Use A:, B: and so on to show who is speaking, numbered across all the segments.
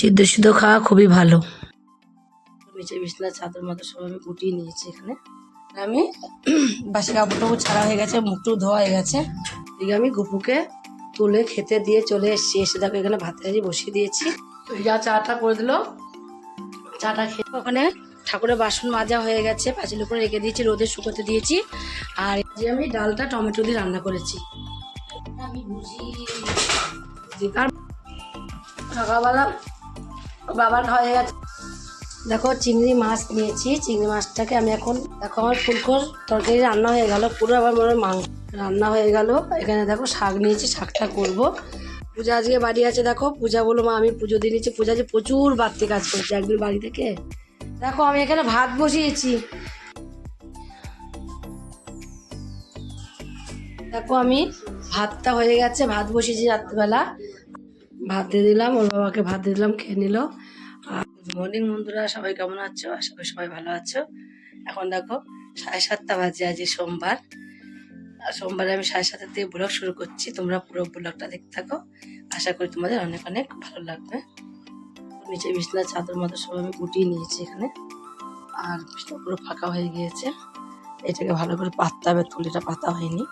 A: সিদ্ধ সিদ্ধ খাওয়া খুবই ভালো। নিচে বিছনা চাদর মতো সব আমি গুটিয়ে নিয়েছি। এখানে আমি বাসি কাপড়টাও ছাড়া হয়ে গেছে, মুখটু ধোয়া হয়ে গেছে। এদিকে আমি গুপুকে তুলে খেতে দিয়ে চলে এসেছি। এসে দেখো এখানে ভাতের হাঁড়ি বসিয়ে দিয়েছি। যা চাটা করে দিল, চাটা খেয়ে ওখানে ঠাকুরের বাসন মাজা হয়ে গেছে, পাঁচিল উপরে রেখে দিয়েছি, রোদে শুকোতে দিয়েছি। আর এই যে আমি ডালটা টমেটো দিয়ে রান্না করেছি। আমি বুঝি সকালবেলা বাবার হয়ে গেছে। দেখো চিংড়ি মাছ নিয়েছি, চিংড়ি মাছটাকে আমি এখন দেখো আমার ফুলকোর তরকারি রান্না হয়ে গেল, পুরো আবার মনে মাংস রান্না হয়ে গেল। এখানে দেখো শাক নিয়েছি, শাকটা করব। পূজা আজকে বাড়ি আছে, দেখো পূজা বলো মা আমি পুজো দিয়ে নিচ্ছি। পূজা যে প্রচুর বাড়তি কাজ করছে একদিন বাড়ি থেকে। দেখো আমি এখানে ভাত বসিয়েছি, দেখো আমি ভাতটা হয়ে গেছে, ভাত বসিয়েছি রাত্রিবেলা। ভাত দিয়ে দিলাম, ওর বাবাকে ভাত দিয়ে দিলাম, খেয়ে নিল। আর গুড মর্নিং বন্ধুরা, সবাই কেমন আছো? আশা করি সবাই ভালো আছো। এখন দেখো 7:30 বাজে, আজ সোমবার। আর সোমবারে আমি 7:30 থেকে ব্লগ শুরু করছি। তোমরা পুরো ব্লগটা দেখতে থাকো, আশা করি তোমাদের অনেক অনেক ভালো লাগবে। নিচে বিছনা চাদর মতো সব আমি গুটিয়ে নিয়েছি এখানে। আর বিছনা পুরো ফাঁকা হয়ে গিয়েছে, এটাকে ভালো করে পাততে হবে, তুলিটা পাতা হয়নি।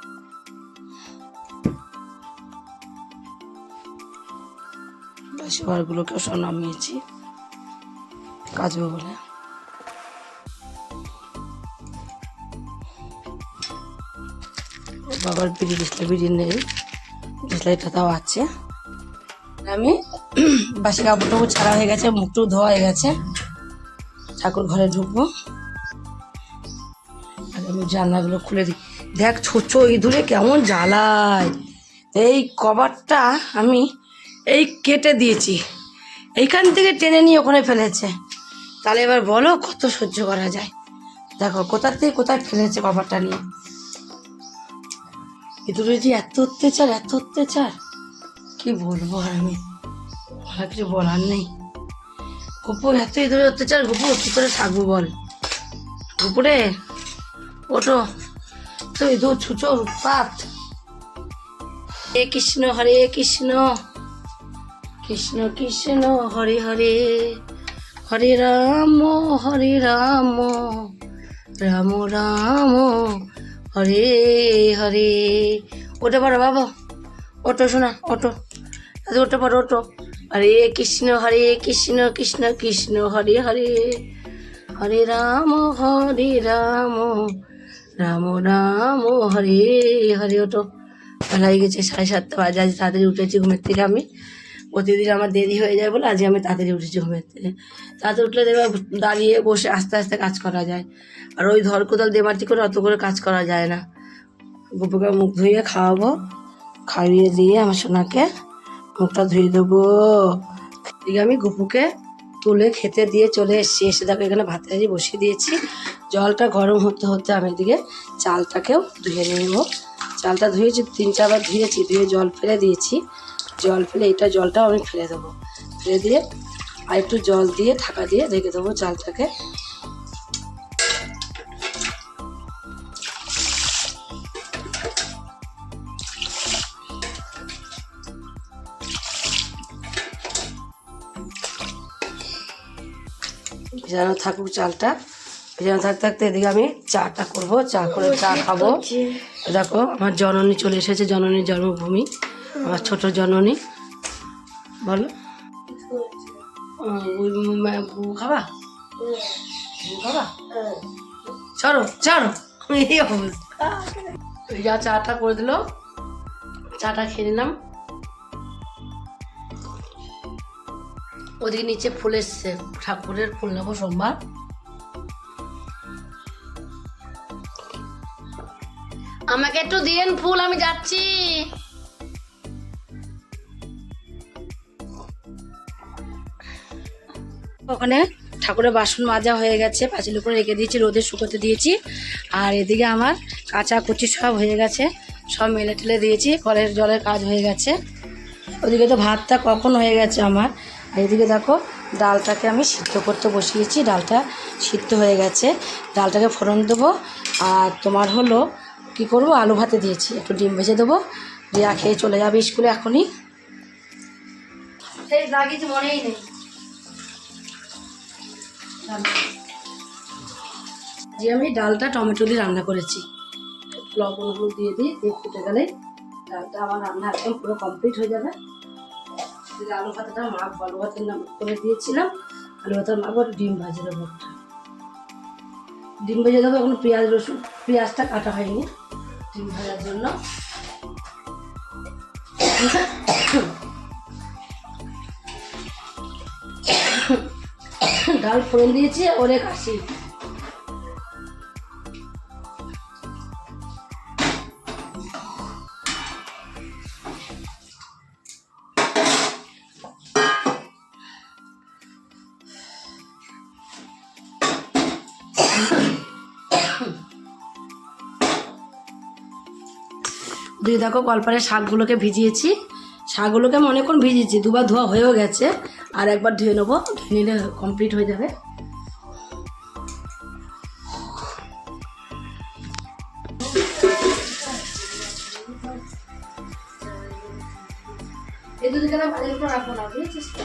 A: শোয়ারগুলোকেও সব নামিয়েছি কাজবে বলে। বাবার বিড়ি ডিসলে বিড়ি নেই, ডিসলাইটটা তাও আছে। আমি বাসি কাপড়টাও ছাড়া হয়ে গেছে, মুখটাও ধোয়া হয়ে গেছে। ঠাকুর ঘরে ঢুকবো। আর আমি জানলাগুলো খুলে দিই। দেখ ছোটো ইঁদুরে কেমন জ্বালায়। এই কভারটা আমি এই কেটে দিয়েছি, এইখান থেকে টেনে নিয়ে ওখানে ফেলেছে। তাহলে এবার বলো কত সহ্য করা যায়। দেখো কোথার থেকে কোথায় ফেলেছে কভারটা নিয়ে। ইঁদুরের যে এত অত্যাচার, এত অত্যাচার কি বলবো। আর আমি আর কিছু বলার নেই। গুপু এত ইঁদুরের অত্যাচার, গুপু কি করে থাকবো বল। গুপুরে ওঠো, তো ইঁদুর ছুচো উৎপাত। হরে কৃষ্ণ হরে কৃষ্ণ, কৃষ্ণ কৃষ্ণ হরে হরে, হরে রাম রাম রাম হরে হরে। ওটা পারো বাবা, ওটো শোনা, ওটো ওটা পারো, ওটো। হরে কৃষ্ণ কৃষ্ণ কৃষ্ণ হরে হরে, হরে রাম রাম রাম হরে হরে। ওটো বেলা হয়ে গেছে, 7:30 বাজে। আজ তাড়াতাড়ি উঠেছি ঘুমের থেকে। আমি প্রতিদিন আমার দেরি হয়ে যায় বলে আজকে আমি তাড়াতাড়ি উঠেছি ঘুমের থেকে। তাড়াতাড়ি উঠলে দেখবে দাঁড়িয়ে বসে আস্তে আস্তে কাজ করা যায়। আর ওই ধর কোদাল দেমাটি করে অত করে কাজ করা যায় না। গুপুকে মুখ ধুয়ে খাওয়াবো, খাইয়ে দিয়ে আমার সোনাকে মুখটা ধুয়ে দেবো। এদিকে আমি গুপুকে তুলে খেতে দিয়ে চলে এসেছি। এসে দেখো এখানে ভাতের হাঁড়ি বসিয়ে দিয়েছি। জলটা গরম হতে হতে আমি এদিকে চালটাকেও ধুয়ে নেবো। চালটা ধুয়েছি, 3-4 বার ধুয়েছি, ধুয়ে জল ফেলে দিয়েছি। জল ফেলে এটা জলটাও আমি ফেলে দেবো। ফেলে দিয়ে আর একটু জল দিয়ে ঢাকা দিয়ে রেখে দেবো চালটাকে। ভেজানো থাকুক চালটা, ভেজানো থাকতে থাকতে এদিকে আমি চাটা করবো। চা করে চা খাবো। দেখো আমার জননী চলে এসেছে, জননীর জন্মভূমি, আমার ছোট জননী। বলো খাবা, খাবা, চলো চলো। এই অবস্থা, যা চাটা করে দিল, চাটা খেয়ে নিলাম। ওদিকে নিচে ফুল এসছে, ঠাকুরের ফুল নেবো সোমবার। আমাকে একটু দিন ফুল, আমি যাচ্ছি। ওখানে ঠাকুরের বাসন মাজা হয়ে গেছে, পাঁচিল উপরে রেখে দিয়েছি, রোদে শুকোতে দিয়েছি। আর এদিকে আমার কাঁচা কুচি সব হয়ে গেছে, সব মেলে টেলে দিয়েছি, কলের জলের কাজ হয়ে গেছে। ওদিকে তো ভাতটা কখন হয়ে গেছে আমার। আর এদিকে দেখো ডালটাকে আমি সিদ্ধ করতে বসিয়েছি, ডালটা সিদ্ধ হয়ে গেছে। ডালটাকে ফোড়ন দেবো। আর তোমার হলো কি করব, আলু ভাতে দিয়েছি, একটু ডিম ভেজে দেবো, দিয়া খেয়ে চলে যাবে স্কুলে এখনই। সেই লাগিয়েছি মনেই নেই। যে আমি ডালটা টমেটো দিয়ে রান্না করেছি, লবণ হলুদ দিয়ে দিই, ফুটে গেলে ডালটা আমার রান্না একদম পুরো কমপ্লিট হয়ে যাবে। আলু ভাতাটা মাখ, আলু ভাতের নাম করে দিয়েছিলাম, আলু ভাতার মাখ আর ডিম ভাজে দেবো, ডিম ভেজে দেবো। এখন পেঁয়াজ রসুন, পেঁয়াজটা কাটা হয়নি ডিম ভাজার জন্য। ডাল ফোড়ন দিয়েছি, ওরে কাশি। দিয়ে দেখো কলপারে শাকগুলোকে ভিজিয়েছি, শাকগুলোকে আমি অনেকক্ষণ ভিজিয়েছি, দুবার ধোয়া হয়েও গেছে, আর একবার ধুয়ে নেবো, ধুয়ে নিলে কমপ্লিট হয়ে যাবে। এই দুদিকে বাড়ির উপর রাখবো না, বুঝেছিস তো,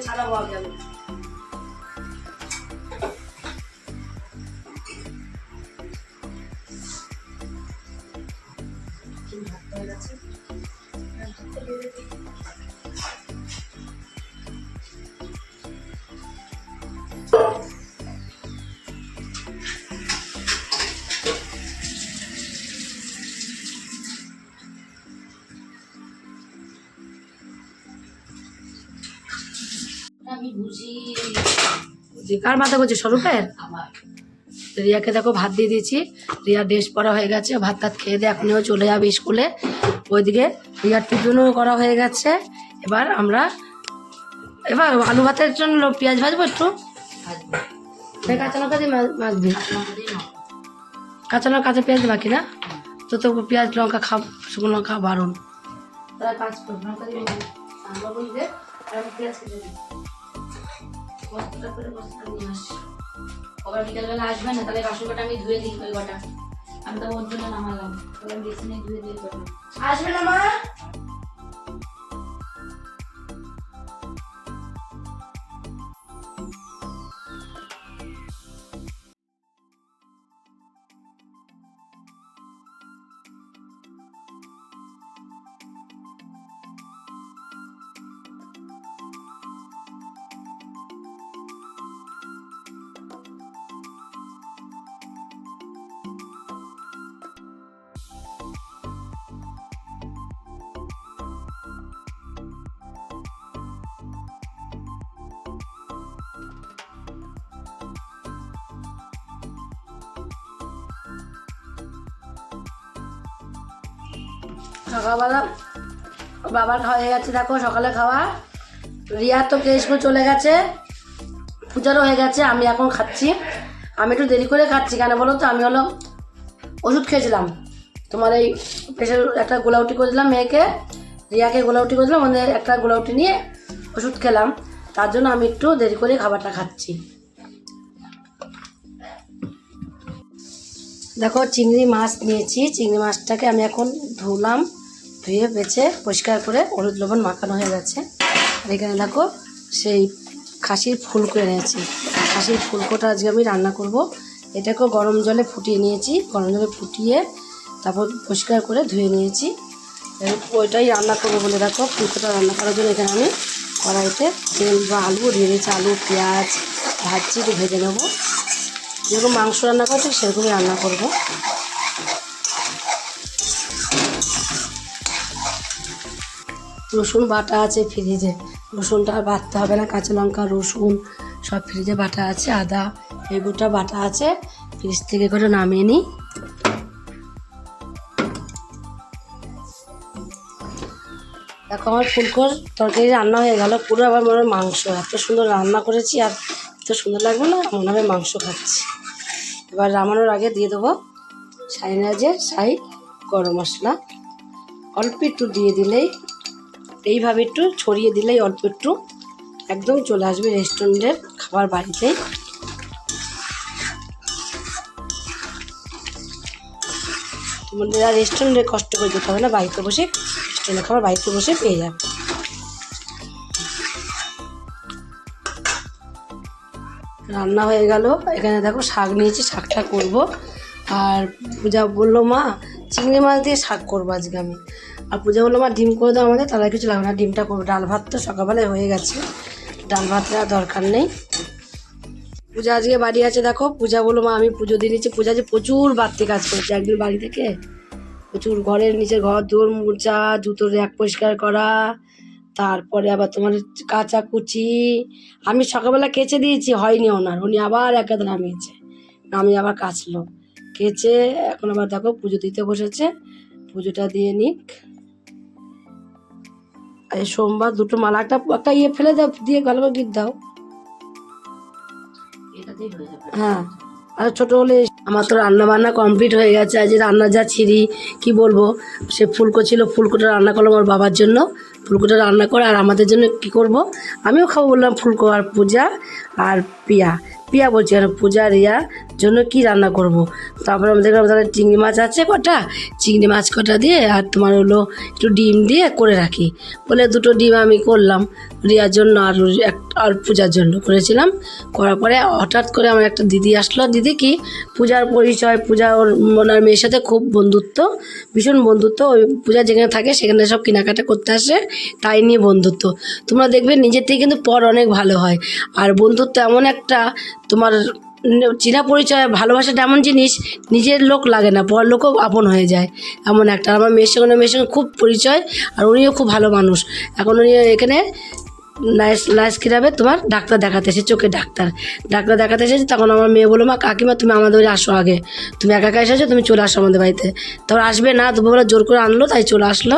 A: ছাড়াবো আগে আমি। আমি বুঝি কার মাথা করছে, স্বরূপের। রিয়াকে দেখো ভাত দিয়ে দিয়েছি, রিয়া ড্রেস পরা হয়ে গেছে, ভাত টাত খেয়ে দিয়ে এখনও চলে যাবে স্কুলে। ওইদিকে রিয়ার টিফিনও করা হয়ে গেছে। এবার আলু ভাতের জন্য পেঁয়াজ ভাজবো একটু, কাঁচা লঙ্কা দিয়ে মাখবি, কাঁচা লঙ্কা কাঁচা পেঁয়াজ মাখি না তো, তো পেঁয়াজ লঙ্কা শুকনো লঙ্কা বারণ, তারা কাজ করবো লঙ্কা দিয়ে পেঁয়াজ কেটে দিই, বস্তাটা করে বস্তা নিয়ে আসি। আবার বিকালবেলা আসবে না, তাহলে বাসন কটা আমি ধুয়ে দিই, ওই কটা আমি তো ওর জন্য নামালাম, তাহলে আমি বেশি নেই ধুয়ে দিয়ে দেবো। আসবে না মা? সকালবেলা বাবার খাওয়া হয়ে গেছে, দেখো সকালে খাওয়া। রিয়া তো স্কুল চলে গেছে, পূজারও হয়ে গেছে, আমি এখন খাচ্ছি। আমি একটু দেরি করে খাচ্ছি, কেন বলো তো, আমি হলো ওষুধ খেয়েছিলাম, তোমার এই প্রেশার একটা গোলাউটি করে দিলাম মেয়েকে, রিয়াকে গোলাউটি করে দিলাম, ওদের একটা গোলাউটি নিয়ে ওষুধ খেলাম, তার জন্য আমি একটু দেরি করে খাবারটা খাচ্ছি। দেখো চিংড়ি মাছ নিয়েছি, চিংড়ি মাছটাকে আমি এখন ধুলাম, ধুয়ে বেছে পরিষ্কার করে হলুদ লবণ মাখানো হয়ে গেছে। আর এখানে দেখো সেই খাসির ফুলকো এনেছি, খাসির ফুলকোটা আজকে আমি রান্না করব। এটাকেও গরম জলে ফুটিয়ে নিয়েছি, গরম জলে ফুটিয়ে তারপর পরিষ্কার করে ধুয়ে নিয়েছি, ওইটাই রান্না করবো বলে দেখো ফুলকোটা রান্না করার জন্য এখানে আমি কড়াইতে তেল বা আলু দিয়ে দিয়েছি, আলু পেঁয়াজ ভাজছি, একটু ভেজে নেবো, যেরকম মাংস রান্না করছি সেরকমই রান্না করব। রসুন বাটা আছে ফ্রিজে, রসুনটা আর বাটতে হবে না, কাঁচা লঙ্কা রসুন সব ফ্রিজে বাটা আছে, আদা এগুলোটা বাটা আছে, ফ্রিজ থেকে করে নামিয়ে নিই। দেখো আমার ফুলকোর তরকারি রান্না হয়ে গেল, পুরো আবার মনে হয় মাংস, এত সুন্দর রান্না করেছি আর এত সুন্দর লাগবে না, মনে হবে মাংস খাচ্ছি। এবার নামানোর আগে দিয়ে দেবো শাহি গরম মশলা, অল্প একটু দিয়ে দিলেই, এইভাবে একটু ছড়িয়ে দিলেই অল্প একটু একদম চলে আসবে রেস্টুরেন্টের খাবার বাড়িতেই। তোমাদের রেস্টুরেন্টে কষ্ট করে যেতে হবে না, বাড়িতে বসে রেস্টুরেন্টের খাবার বাড়িতে বসে পেয়ে যাবে। রান্না হয়ে গেল। এখানে দেখো শাক নিয়েছি, শাকটা করব। আর পূজা বললো মা চিংড়ি মাছ দিয়ে শাক করবো আজকে আমি। আর পূজা বললো মা ডিম করে দাও আমাদের, তাহলে কিছু লাগবে না, ডিমটা করবো। ডাল ভাত তো সকালবেলায় হয়ে গেছে, ডাল ভাতটা দরকার নেই। পূজা আজকে বাড়ি আছে। দেখো পূজা বললো মা আমি পুজো দিয়ে নিচ্ছি। পূজা যে প্রচুর বাড়তি কাজ করেছে একদিন বাড়ি থেকে, প্রচুর ঘরের নিচের ঘর দৌড় মোছা, জুতোর র্যাক পরিষ্কার করা, তারপরে আবার তোমার কাচাকুচি। আমি সকালবেলা কেচে দিয়েছি, হয়নি ওনার, উনি আবার একাদ নামিয়েছে, নামিয়ে আবার কাচলো, কেচে এখন আবার দেখো পুজো দিতে বসেছে। পুজোটা দিয়ে নিক। আর সোমবার দুটো মালা, একটা ইয়ে ফেলে দাও, দিয়ে ভালো করে গিট দাও। হ্যাঁ, আর ছোটো হলে। আমার তো রান্না বান্না কমপ্লিট হয়ে গেছে। আজ রান্না যা ছিঁড়ি কি বলবো। সে ফুলকো ছিল, ফুলকোটা রান্না করলাম আমার বাবার জন্য, ফুলকোটা রান্না করে। আর আমাদের জন্য কি করব, আমিও খাবো বললাম ফুলকো। আর পূজা আর পিয়া বলছি, আর পূজা রিয়ার জন্য কি রান্না করব। তারপরে আমি দেখলাম তাহলে চিংড়ি মাছ আছে কটা, চিংড়ি মাছ কটা দিয়ে আর তোমার হলো একটু ডিম দিয়ে করে রাখি বলে দুটো ডিম আমি করলাম রিয়ার জন্য আর পূজার জন্য করেছিলাম। করার পরে হঠাৎ করে আমার একটা দিদি আসলো। দিদি কি পূজার পরিচয়, পূজা ওনার মেয়ের সাথে খুব বন্ধুত্ব, ভীষণ বন্ধুত্ব। ওই পূজা যেখানে থাকে সেখানে সব কেনাকাটা করতে আসে, তাই নিয়ে বন্ধুত্ব। তোমরা দেখবে নিজের থেকে কিন্তু পর অনেক ভালো হয়। আর বন্ধুত্ব এমন একটা তোমার চেনা পরিচয়, ভালোবাসাটা এমন জিনিস, নিজের লোক লাগে না, পর লোকও আপন হয়ে যায় এমন একটা। আমার মেয়ের সঙ্গে খুব পরিচয়, আর উনিও খুব ভালো মানুষ। এখন উনি এখানে লাইস ক্লাবে তোমার ডাক্তার দেখাতে এসেছে, চোখের ডাক্তার দেখাতে এসেছে। তখন আমার মেয়ে বললো মা কাকিমা তুমি আমাদের বাড়ি আসো, আগে তুমি একা একা এসেছো, তুমি চলে আসো আমাদের বাড়িতে। তারপর আসবে না, দুপুরবেলা জোর করে আনলো, তাই চলে আসলো।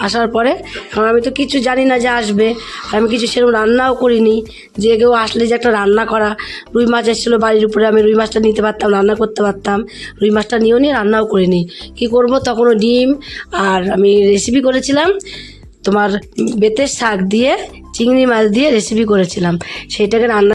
A: আসার পরে কারণ আমি তো কিছু জানি না যে আসবে, আর আমি কিছু সেরকম রান্নাও করিনি যে কেউ আসলে যে একটা রান্না করা। রুই মাছ এসেছিলো বাড়ির উপরে, আমি রুই মাছটা নিতে পারতাম, রান্না করতে পারতাম। রুই মাছটা নিয়েও নিয়ে রান্নাও করিনি। কী করবো, তখনও ডিম আর আমি রেসিপি করেছিলাম তোমার বেতের শাক দিয়ে চিংড়ি মাছ দিয়ে রেসিপি করেছিলাম, সেইটাকে রান্না।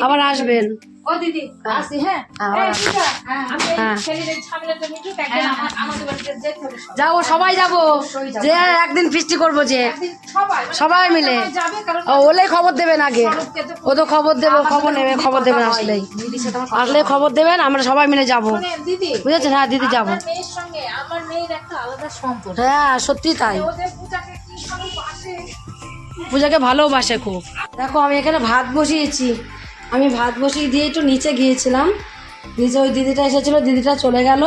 A: আবার আসবেন।
B: ও দিদি আসি। হ্যাঁ
A: যাবো, সবাই যাবো, যে একদিন ফিস্টি করবো, যে সবাই মিলে। ওলে খবর দেবেন আগে, ও তো খবর দেবে, খবর দেবেন আসলেই খবর দেবেন, আমরা সবাই মিলে যাবো, বুঝেছেন? হ্যাঁ দিদি যাবো। হ্যাঁ সত্যি তাই, পূজাকে ভালোবাসে খুব। দেখো আমি এখানে ভাত বসিয়েছি, আমি ভাত বসিয়ে দিয়ে একটু নিচে গিয়েছিলাম, নিচে ওই দিদিটা এসেছিলো, দিদিটা চলে গেল,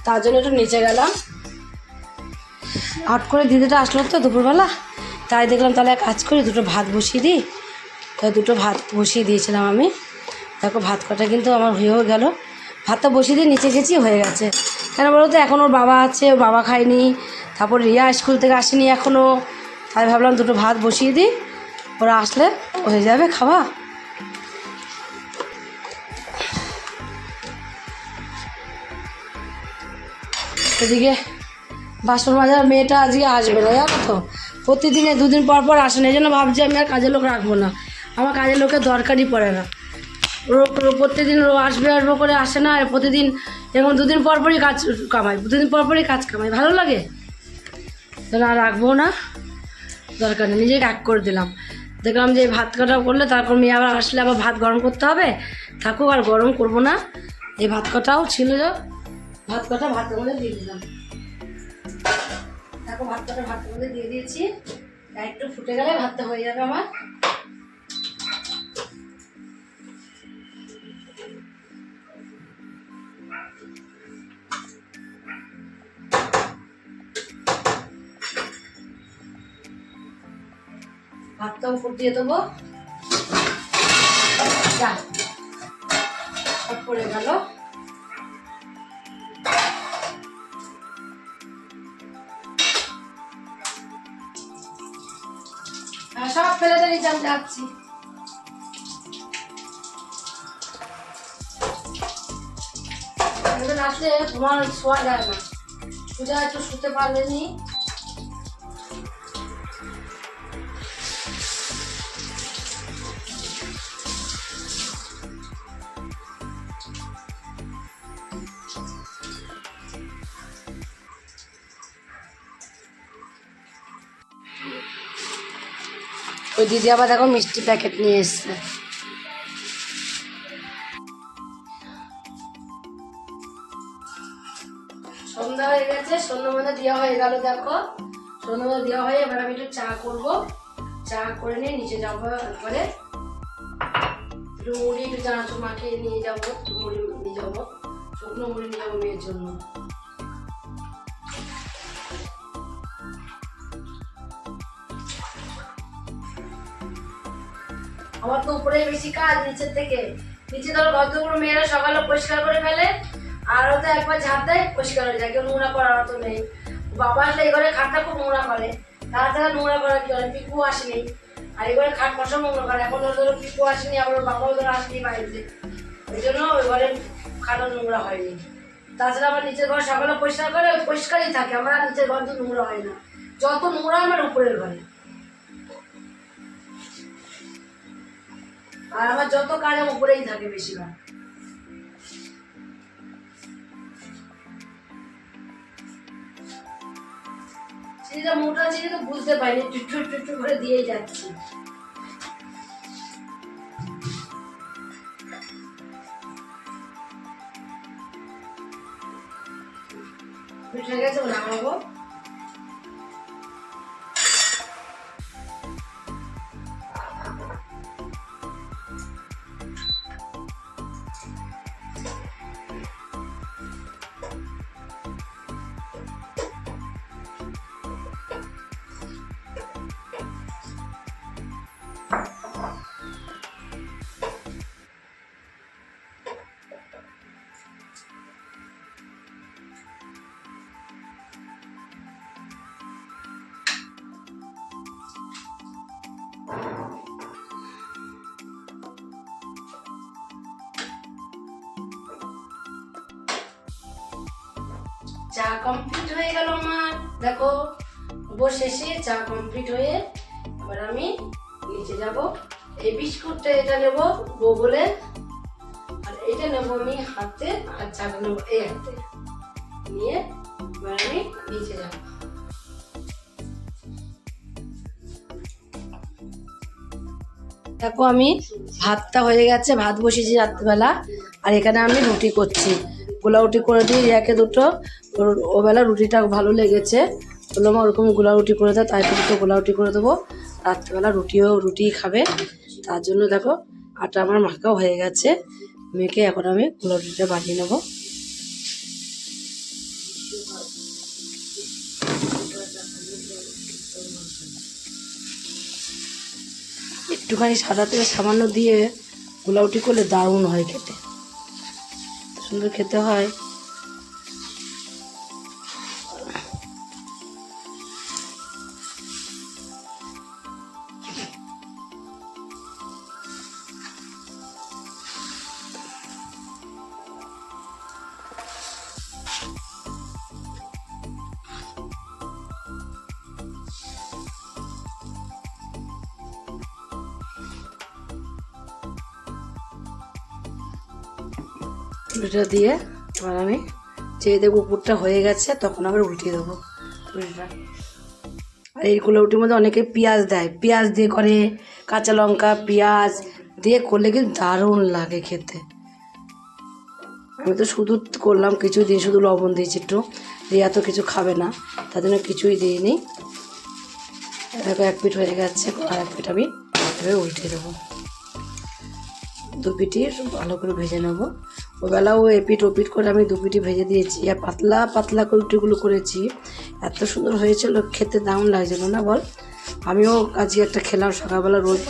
A: তার জন্য একটু নিচে গেলাম। হট করে দিদিটা আসলো তো দুপুরবেলা, তাই দেখলাম তাহলে এক কাজ করি দুটো ভাত বসিয়ে দিই। তাই দুটো ভাত বসিয়ে দিয়েছিলাম আমি। দেখো ভাত কটা কিন্তু আমার হয়েও গেল। ভাতটা বসিয়ে দিয়ে নিচে গেছি, হয়ে গেছে। কেন বলো তো, এখন ওর বাবা আছে, ওর বাবা খায়নি, তারপর রিয়া স্কুল থেকে আসেনি এখনও, তাই ভাবলাম দুটো ভাত বসিয়ে দিই, ওরা আসলে হয়ে যাবে খাওয়া। এদিকে বাসন মাজার মেয়েটা আজকে আসবে না, জানো তো, প্রতিদিনে দুদিন পর পর আসে না। এই জন্য ভাবছি আমি আর কাজের লোক রাখবো না, আমার কাজের লোকের দরকারই পড়ে না। প্রত্যেকদিন আসবে করে আসে না, আর প্রতিদিন এরকম দুদিন পর পরই কাজ কামাই, দুদিন পর পরই কাজ কামাই, ভালো লাগে। তাহলে আর রাখবো না, দরকার নেই, নিজেকে এক করে দিলাম। দেখলাম যে ভাত কাটা করলে তারপর মেয়ে আবার আসলে আবার ভাত গরম করতে হবে, থাকুক, আর গরম করব না। এই ভাত কটাও ছিল, ভাত কটা ভাতের মধ্যে দিয়ে দিলাম। দেখো ভাত কটা ভাতের মধ্যে দিয়ে দিয়েছি, একটু ফুটে গেলে ভাতটা হয়ে যাবে আমার। ভাতটাও ফুটিয়ে দেবো, সব পড়ে গেল। সব ফেলে দিয়ে আমি যাচ্ছি। আসলে তোমার শোয়া যায় না, পূজা একটু শুতে পারলেনি। ওই দিদি আবার দেখো মিষ্টি প্যাকেট নিয়ে এসছে। সন্ধ্যা হয়ে গেছে, সন্ধ্যা মধ্যে দেওয়া হয়ে গেল। দেখো সন্ধ্যা মধ্যে দেওয়া হয়ে এবার আমি একটু চা করবো, চা করে নিয়ে নিচে যাবো। একবারে একটু মুড়ি, একটু চানাচুর মাখিয়ে নিয়ে যাবো, একটু মুড়ি নিয়ে যাবো, শুকনো মুড়ি নিয়ে যাবো মেয়ের জন্য। আমার তো উপরে বেশি কাজ নিচের থেকে। নিচে ধরো কতগুলো মেয়েরা সকালে পরিষ্কার করে ফেলে, আর হয়তো একবার ঝাঁপ দেয় পরিষ্কার হয়ে যায়, কেউ নোংরা করার তো নেই। বাবা আসলে এই ঘরে খাটটা খুব নোংরা করে, তাছাড়া নোংরা করার কি হয়, পিকু আসেনি, আর এই ঘরে খাট পশা নোংরা করে। এখন ধরো পিকু আসেনি, আবার ওর বাবাও ধরো আসেনি বাড়িতে, ওই জন্য ওই ঘরে খাটও নোংরা হয়নি। তাছাড়া আমার নিচের ঘর সকালে পরিষ্কার করে, ওই পরিষ্কারই থাকে, আমার আর নিচের ঘর তো নোংরা হয় না। যত নোংরা আমার উপরের ঘরে, আর আমার যত কাজ আমার উপরেই থাকে বেশিরভাগ। চিনিটা মোটা চিনি তো বুঝতে পারিনি, টুটু টুটু করে দিয়েই যাচ্ছি। মিঠে গেছে, নামাবো। চা কমপ্লিট হয়ে গেল আমার। দেখো অবশেষে চা কমপ্লিট হয়ে এবার আমি নিচে যাব। এই বিস্কুটটা এটা নেব বলে, আর এটা নেবো আমি হাতে, আর চাটা নেবো এই হাতে নিয়ে এবার আমি নিচে যাব। দেখো আমি ভাতটা হয়ে গেছে, ভাত বসিয়েছি রাত্রিবেলা, আর এখানে আমি রুটি করছি। গোলা রুটি করে দিই রিয়াকে দুটো, ওবেলা রুটিটা ভালো লেগেছে, বললাম ওরকম গোলা রুটি করে দাও, তাই দুটো গোলা রুটি করে দেবো। রাত্রিবেলা রুটি খাবে, তার জন্য দেখো আটা আমার মাখাও হয়ে গেছে। মেখে এখন আমি গোলা রুটিটা বানিয়ে নেবো। একটুখানি সাদা তেল সামান্য দিয়ে পোলাওটি করলে দারুণ হয় খেতে, সুন্দর খেতে হয়। রুটিটা দিয়ে এবার আমি চেয়ে দেবো উপরটা হয়ে গেছে, তখন আবার উল্টিয়ে দেবো রুটিটা। আর এই রুটির মধ্যে অনেকে পেঁয়াজ দেয়, পেঁয়াজ দিয়ে করে, কাঁচা লঙ্কা পেঁয়াজ দিয়ে করলে কিন্তু দারুণ লাগে খেতে। আমি তো শুধু করলাম কিছু দিয়ে, শুধু লবণ দিয়েছি একটু, রিয়া তো কিছু খাবে না, তার জন্য কিছুই দিইনি। দেখো এক পিঠ হয়ে গেছে, আর এক পিঠ আমি এভাবে উল্টিয়ে দেবো। দু পিঠি ভালো করে ভেজে নেবো। ওবেলাও এপিঠ ওপিঠ করে আমি দু পিঠি ভেজে দিয়েছি, আর পাতলা পাতলা করে রুটিগুলো করেছি, এত সুন্দর হয়েছিল, খেতে দারুণ লাগছিল না বল? আমিও আজকে একটা খেলাম সকালবেলা রোজ।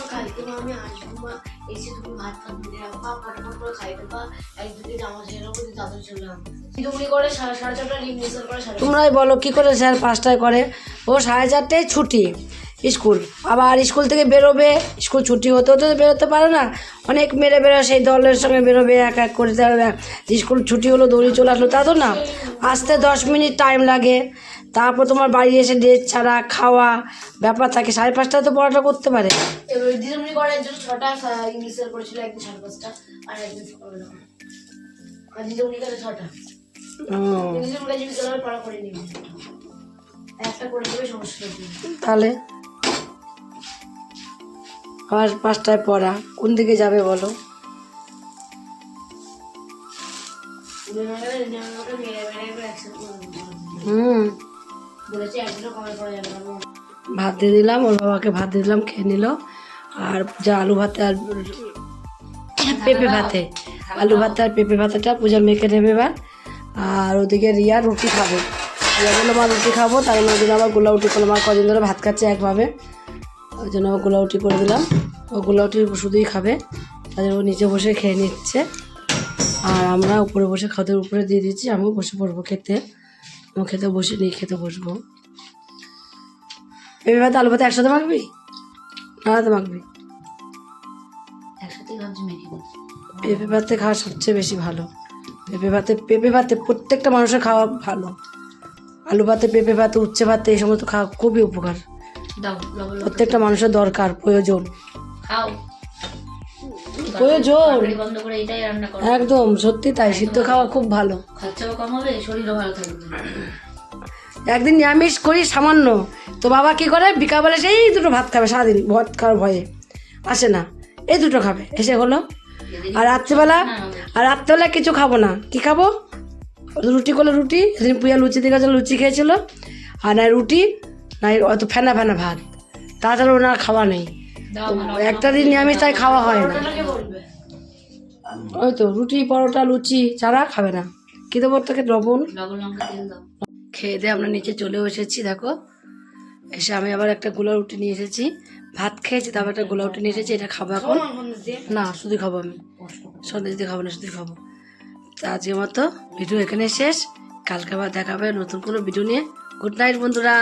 A: তোমরাই বলো কি করে স্যার 5টায় করে? ও 4:30টায় ছুটি স্কুল, আবার স্কুল থেকে বেরোবে, স্কুল ছুটি হতে হতে বেরোতে পারে না, অনেক মেরে বেরো সেই দলের সঙ্গে বেরোবে, এক এক করে স্কুল ছুটি হলো দৌড়ি চলে আসলো, তা তো না, আসতে 10 মিনিট টাইম লাগে, তারপর তোমার বাড়ি এসে ড্রেস ছাড়া খাওয়া ব্যাপার থাকে, 5:30টায় তো পড়াটা করতে পারে।
B: দিদিমণি করার জন্য 6টা ইংলিশের করেছিল, একদিন 5:30টা আর একদিন সকালবেলা। আর দিদিমণি করে 6টা ইংলিশের কাছে বিকেলবেলা পড়া করে নিবি, একটা করে দেবে সমস্যা নেই।
A: তাহলে আবার 5টায় পড়া, কোন দিকে যাবে বলো? ভাত দিয়ে দিলাম, ওর বাবাকে ভাত দিয়ে দিলাম, খেয়ে নিল। আর পূজা আলু ভাতে আর পেঁপে ভাতে, আলু ভাতে আর পেঁপে ভাতেটা পূজা মেখে নেবে এবার। আর ওদিকে রিয়া রুটি খাবে, রিয়া বললো মা রুটি খাবো, তার জন্য ওই জন্য আবার গোলা রুটি করলাম, আর কদিন ধরে ভাত খাচ্ছে একভাবে, ওই জন্য আবার গোলা রুটি করে দিলাম। ও গোলা রুটি শুধুই খাবে, তাদের ও নিচে বসে খেয়ে নিচ্ছে, আর আমরা উপরে বসে খাদের উপরে দিয়ে দিচ্ছি, আমিও বসে পড়বো খেতে, ও খেতে বসে নিয়ে খেতে বসবো। পেঁপে ভাত আলু ভাতে একসাথে মাখবি, আলাদা মাখবি?
B: একসাথে ভাবছি মেখে দিই।
A: পেঁপে ভাতে খাওয়া সবচেয়ে বেশি ভালো, পেঁপে ভাতে প্রত্যেকটা মানুষের খাওয়া ভালো, আলু ভাতে পেঁপে ভাতে উচ্ছে ভাতে এই সমস্ত খাওয়া খুবই উপকার,
B: দাও লবণ
A: প্রত্যেকটা মানুষের দরকার, প্রয়োজন,
B: খাও
A: প্রয়োজন,
B: বন্ধ করে এটাই রান্না করো।
A: একদম সত্যি তাই, সিদ্ধ খাওয়া খুব ভালো,
B: খরচাও কম হবে, শরীরও ভালো থাকবে।
A: একদিন নিরামিষ করি সামান্য, তো বাবা কি করে বিকালবেলা সেই দুটো ভাত খাবে, সারাদিন ভাত খাওয়ার ভয়ে আসে না, এই দুটো খাবে, এসে হলো। আর রাত্রেবেলা কিছু খাবো না, কি খাবো? রুটি করলে রুটি, সেদিন পুয়া লুচি দিয়ে গেছে, লুচি খেয়েছিল, আর না রুটি না অত ফেনা ফেনা ভাত, তাছাড়া ওনার খাওয়া নেই, একটা দিন নিরামিষ তাই খাওয়া হয় না। ওই তো রুটি পরোটা লুচি ছাড়া খাবে না। কি দেবো তোকে? লবণ
B: লঙ্কা তেল দাও।
A: খেয়ে দিয়ে আমরা নিচে চলেও এসেছি, দেখো এসে আমি আবার একটা গোলা রুটি নিয়ে এসেছি, ভাত খেয়েছি, তারপর একটা গোলা রুটি নিয়ে এসেছি, এটা খাবো এখন। না শুধু খাবো আমি, সন্দেশ দিয়ে খাবো না, শুধু খাবো। তো আজকের মতো ভিডিও এখানে শেষ, কালকে আবার দেখা হবে নতুন কোনো ভিডিও নিয়ে। গুড নাইট বন্ধুরা।